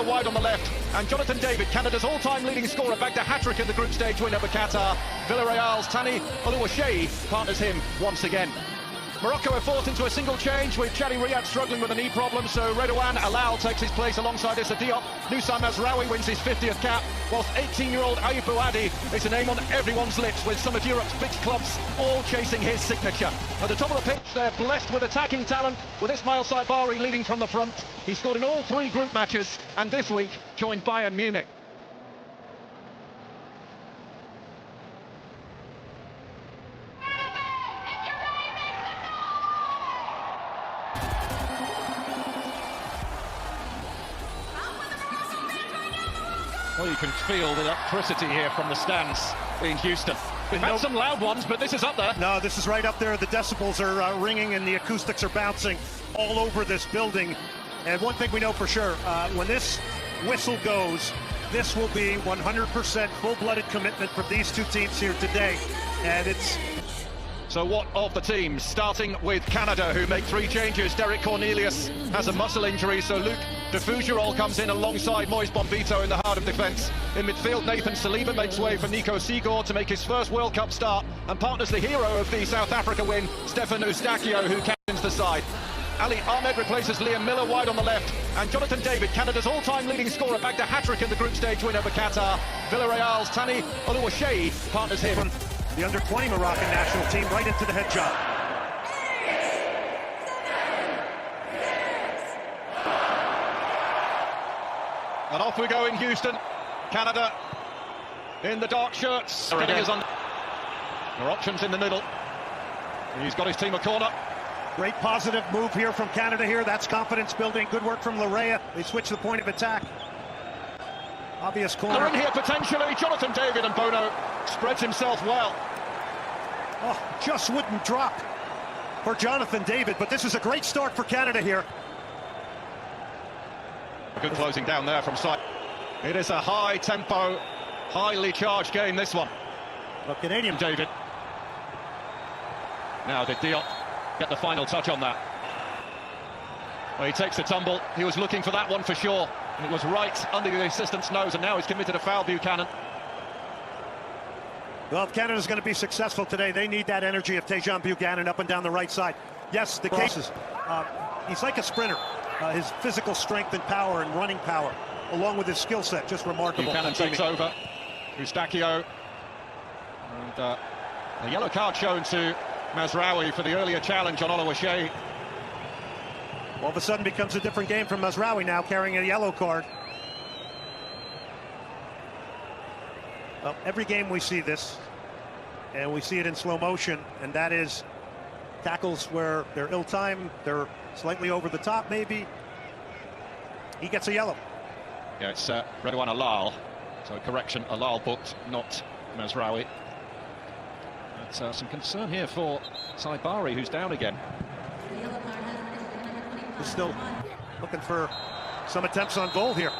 Miller wide on the left, and Jonathan David, Canada's all-time leading scorer, bagged a hat-trick in the group stage win over Qatar. Villarreal's Tani Oluwaseyi partners him once again. Morocco are forced into a single change with Chadi Riyad struggling with a knee problem, so Redouane Alal takes his place alongside Issa Diop. Nusa Mazraoui wins his 50th cap, whilst 18-year-old Ayoub Bouadi is a name on everyone's lips, with some of Europe's big clubs all chasing his signature. At the top of the pitch, they're blessed with attacking talent, with Ismail Saibari leading from the front. He scored in all 3 group matches, and this week joined Bayern Munich. Well, you can feel the electricity here from the stands in Houston. We've had some loud ones, but this is up there. No, this is right up there. The decibels are ringing and the acoustics are bouncing all over this building. And one thing we know for sure, when this whistle goes, this will be 100% full-blooded commitment from these two teams here today. And it's... So what of the teams? Starting with Canada, who make 3 changes. Derek Cornelius has a muscle injury, so Luc de Fougerolles comes in alongside Moise Bombito in the heart of defence. In midfield, Nathan Saliba makes way for Nico Sigurd to make his first World Cup start and partners the hero of the South Africa win, Stefan Eustáquio, who captains the side. Ali Ahmed replaces Liam Miller wide on the left, and Jonathan David, Canada's all-time leading scorer, bagged a hat-trick in the group stage win over Qatar. Villarreal's Tani Oluwaseyi partners him. The under-20 Moroccan national team right into the head job. And off we go in Houston. Canada in the dark shirts. There are options in the middle. He's got his team a corner. Great positive move here from Canada here. That's confidence building. Good work from Larea. They switch the point of attack. Obvious corner. They're in here potentially. Jonathan David, and Bono spreads himself well. Oh, just wouldn't drop for Jonathan David, but this is a great start for Canada here. Good closing down there from side. It is a high-tempo, highly charged game, this one. Well, Canadian David. Now did Diop get the final touch on that? Well, he takes the tumble. He was looking for that one for sure. And it was right under the assistant's nose, and now he's committed a foul, Buchanan. Well, if Canada's going to be successful today, they need that energy of Tejan Buchanan up and down the right side. Yes, the cases. He's like a sprinter. His physical strength and power and running power, along with his skill set, just remarkable. Buchanan takes over. Eustáquio. And a yellow card shown to Mazraoui for the earlier challenge on Oluwaseyi. All of a sudden becomes a different game from Mazraoui now carrying a yellow card. Well, every game we see this, and we see it in slow motion, and that is tackles where they're ill-timed, they're slightly over the top maybe. He gets a yellow. Yeah, it's Redouane Alal. So correction, Alal booked, not Mazraoui. But some concern here for Saibari, who's down again. He's still looking for some attempts on goal here.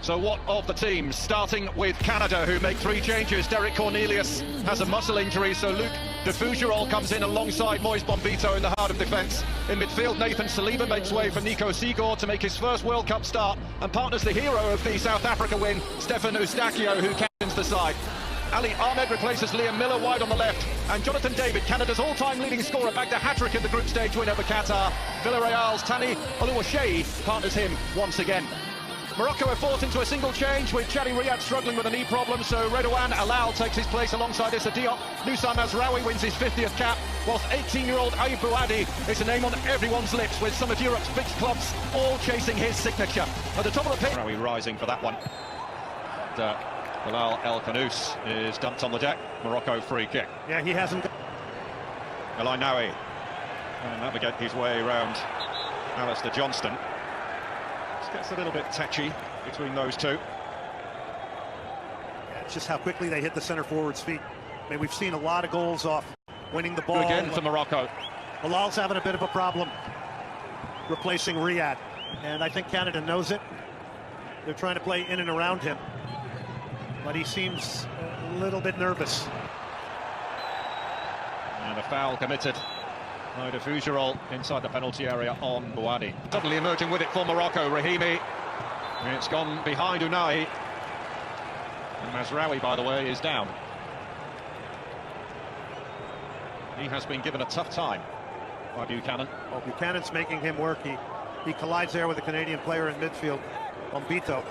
So what of the teams? Starting with Canada, who make 3 changes. Derek Cornelius has a muscle injury, so Luc de Fougerolles comes in alongside Moise Bombito in the heart of defence. In midfield, Nathan Saliba makes way for Nico Sigurd to make his first World Cup start and partners the hero of the South Africa win, Stefan Eustáquio, who captains the side. Ali Ahmed replaces Liam Miller wide on the left, and Jonathan David, Canada's all-time leading scorer, bagged a hat-trick in the group stage win over Qatar. Villarreal's Tani Oluwaseyi partners him once again. Morocco are forced into a single change with Chadi Riyad struggling with a knee problem, so Redouane Alal takes his place alongside Issa Diop. Nusa Mazraoui wins his 50th cap, whilst 18-year-old Ayoub Bouadi is a name on everyone's lips, with some of Europe's big clubs all chasing his signature. At the top of the pitch, Mazraoui rising for that one. And, Bilal El Khanous is dumped on the deck. Morocco free kick. Yeah, he hasn't. El Ainaoui and navigate his way around Alistair Johnston. Just gets a little bit touchy between those two. Yeah, it's just how quickly they hit the center forward's feet. I mean, we've seen a lot of goals off winning the ball. Again for Morocco. Bilal's having a bit of a problem replacing Riyad, and I think Canada knows it. They're trying to play in and around him, but he seems a little bit nervous. And a foul committed by de Fougerolles inside the penalty area on Bouadi. Suddenly emerging with it for Morocco, Rahimi. It's gone behind Unai. And Mazraoui, by the way, is down. He has been given a tough time by Buchanan. Well, Buchanan's making him work. He collides there with a Canadian player in midfield, Bombito.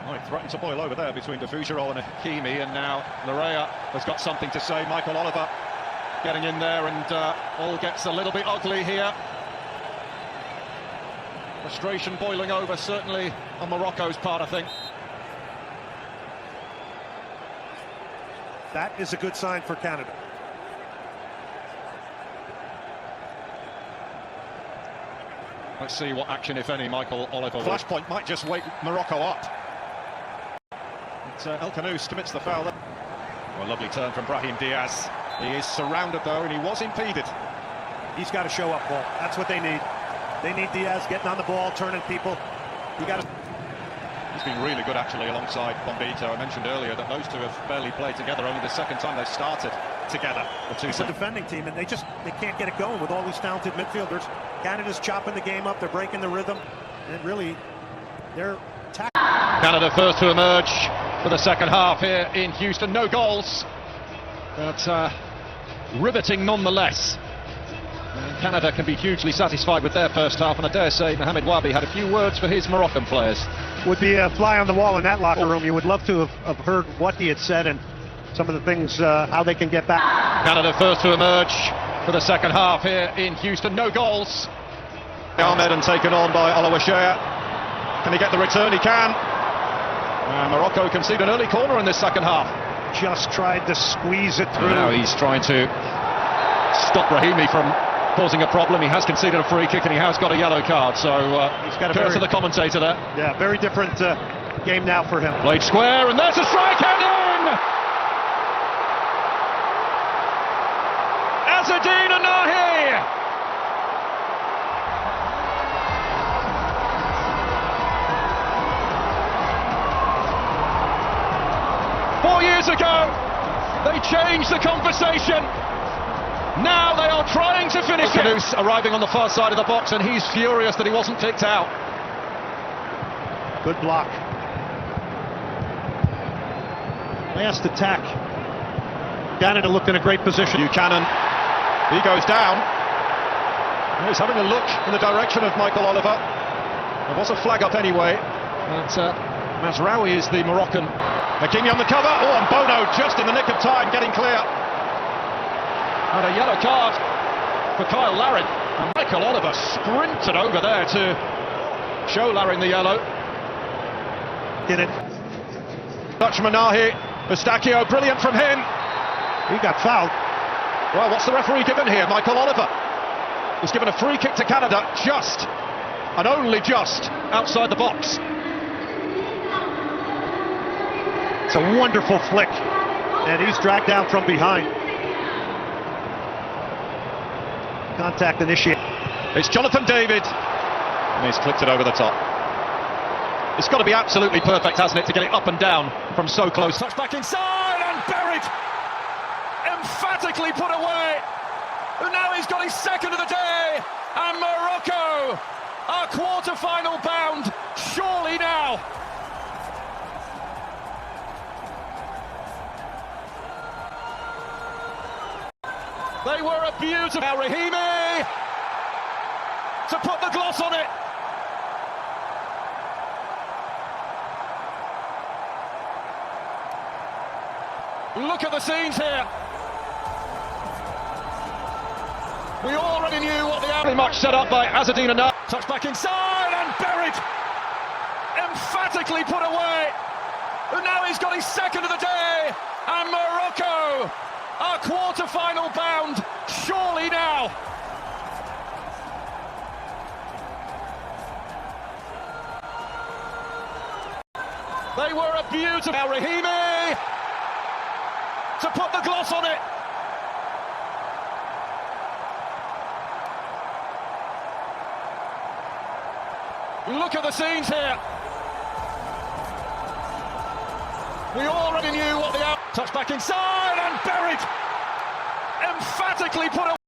Oh, he threatened to boil over there between Defugero and Hakimi, and now Larea has got something to say. Michael Oliver getting in there, and all gets a little bit ugly here. Frustration boiling over, certainly on Morocco's part, I think. That is a good sign for Canada. Let's see what action, if any, Michael Oliver. Flashpoint might just wake Morocco up. El Khanous commits the foul. Well, lovely turn from Brahim Diaz. He is surrounded though, and he was impeded. He's got to show up, Paul. That's what they need. They need Diaz getting on the ball, turning people. He got to. He's been really good actually alongside Bombito. I mentioned earlier that those two have barely played together. Only the second time they started together. It's a defending team, and they can't get it going with all these talented midfielders. Canada's chopping the game up. They're breaking the rhythm, and really, they're attacking. Canada first to emerge for the second half here in Houston. No goals, but riveting nonetheless. And Canada can be hugely satisfied with their first half, and I dare say Mohamed Wabi had a few words for his Moroccan players. Would be a fly on the wall in that locker room. You would love to have heard what he had said and some of the things, how they can get back. Canada first to emerge for the second half here in Houston. No goals. Ahmed and taken on by Olawashea. Can he get the return? He can. Morocco conceded an early corner in this second half. Just tried to squeeze it through. Now he's trying to stop Brahimi from causing a problem. He has conceded a free kick and he has got a yellow card. So he's got a curse to the commentator there. Yeah, very different game now for him. Played square, and there's a strike, and in! Azzedine Anahi! Years ago, they changed the conversation. Now they are trying to finish it. Khanous arriving on the far side of the box, and he's furious that he wasn't kicked out. Good block. Last attack. Canada looked in a great position. Buchanan, he goes down. He's having a look in the direction of Michael Oliver. There was a flag up anyway. But Mazraoui is the Moroccan. Hakimi on the cover. Oh, and Bono just in the nick of time getting clear. And a yellow card for Kyle Larin. And Michael Oliver sprinted over there to show Larin the yellow. Did it. Touch Manahi. Mustachio, brilliant from him. He got fouled. Well, what's the referee given here? Michael Oliver. He's given a free kick to Canada, just, and only just, outside the box. It's a wonderful flick, and he's dragged down from behind. Contact initiated. It's Jonathan David, and he's clipped it over the top. It's got to be absolutely perfect, hasn't it, to get it up and down from so close. Touch back inside and buried, emphatically put away. And now he's got his second of the day, and Morocco are quarter-final bound, surely now. They were a beautiful... Now Rahimi to put the gloss on it. Look at the scenes here. We already knew what the... Very much set up by Azzedine Anahi. Touch back inside and buried. Emphatically put away. And now he's got his second of the day. And Morocco are quarter-final bound, surely now. They were a beautiful... Now Rahimi to put the gloss on it. Look at the scenes here. We already knew what the... Touch back inside and buried. Emphatically put away.